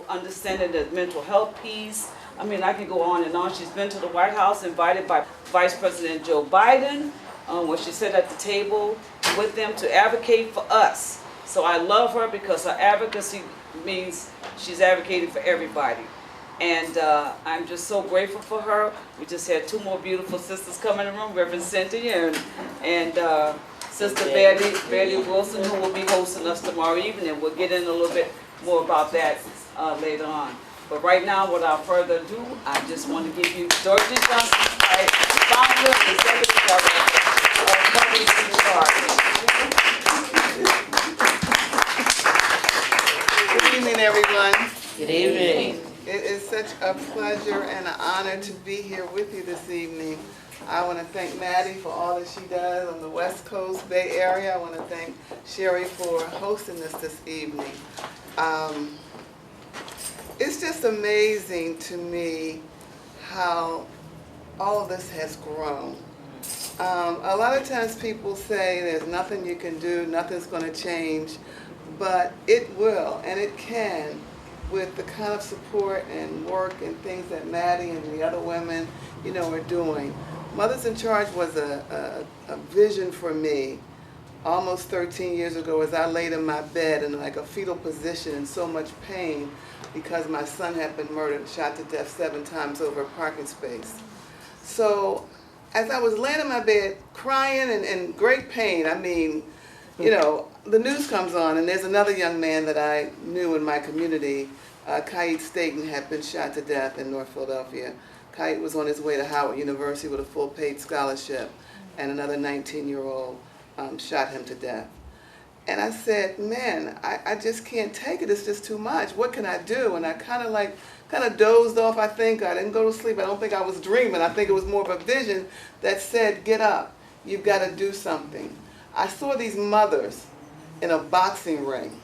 Understanding the mental health piece. I mean, I can go on and on. She's been to the White House, invited by Vice President Joe Biden, where she sat at the table with them to advocate for us. So I love her because her advocacy means she's advocating for everybody. And I'm just so grateful for her. We just had two more beautiful sisters come in the room, Reverend Cynthia and Sister Betty Wilson, who will be hosting us tomorrow evening. And we'll get in a little bit more about that later on. But right now, without further ado, I just want to give you Dorothy Johnson, founder and executive director of Mothers in Charge. Good evening, everyone. Good evening. It is such a pleasure and an honor to be here with you this evening. I want to thank Maddie for all that she does on the West Coast Bay Area. I want to thank Sherry for hosting us this evening. It's just amazing to me how all of this has grown. A lot of times people say there's nothing you can do, nothing's going to change, but it will and it can with the kind of support and work and things that Maddie and the other women, are doing. Mothers in Charge was a vision for me almost 13 years ago as I laid in my bed in like a fetal position in so much pain because my son had been murdered and shot to death 7 times over a parking space. So as I was laying in my bed crying and in great pain, I mean, the news comes on and there's another young man that I knew in my community, Khalid Staten, had been shot to death in North Philadelphia. Khalid was on his way to Howard University with a full paid scholarship, and another 19-year-old shot him to death. And I said, man, I just can't take it. It's just too much. What can I do? And I kind of dozed off, I think. I didn't go to sleep. I don't think I was dreaming. I think it was more of a vision that said, get up. You've got to do something. I saw these mothers in a boxing ring.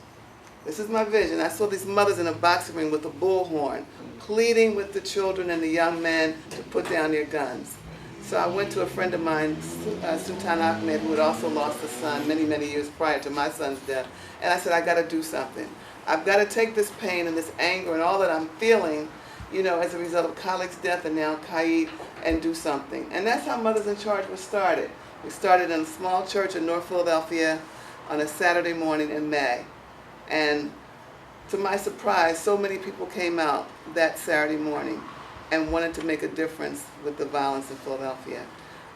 This is my vision. I saw these mothers in a boxing ring with a bullhorn, pleading with the children and the young men to put down their guns. So I went to a friend of mine, Sultan Ahmed, who had also lost a son many, many years prior to my son's death. And I said, I got to do something. I've got to take this pain and this anger and all that I'm feeling, as a result of Khaled's death and now Khalid, and do something. And that's how Mothers in Charge was started. We started in a small church in North Philadelphia on a Saturday morning in May. And to my surprise, so many people came out that Saturday morning and wanted to make a difference with the violence in Philadelphia.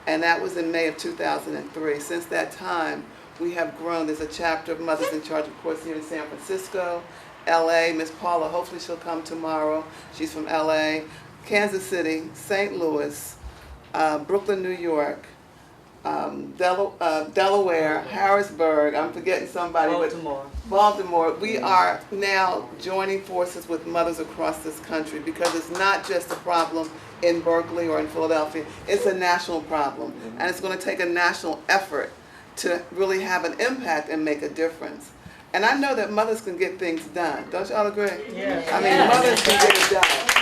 And that was in May of 2003. Since that time, we have grown. There's a chapter of Mothers in Charge, of course, here in San Francisco, LA. Miss Paula, hopefully she'll come tomorrow. She's from LA. Kansas City, St. Louis, Brooklyn, New York, Delaware, Harrisburg, I'm forgetting somebody. Baltimore. We are now joining forces with mothers across this country because it's not just a problem in Berkeley or in Philadelphia. It's a national problem. And it's going to take a national effort to really have an impact and make a difference. And I know that mothers can get things done. Don't y'all agree? Yes. I mean, mothers can get it done.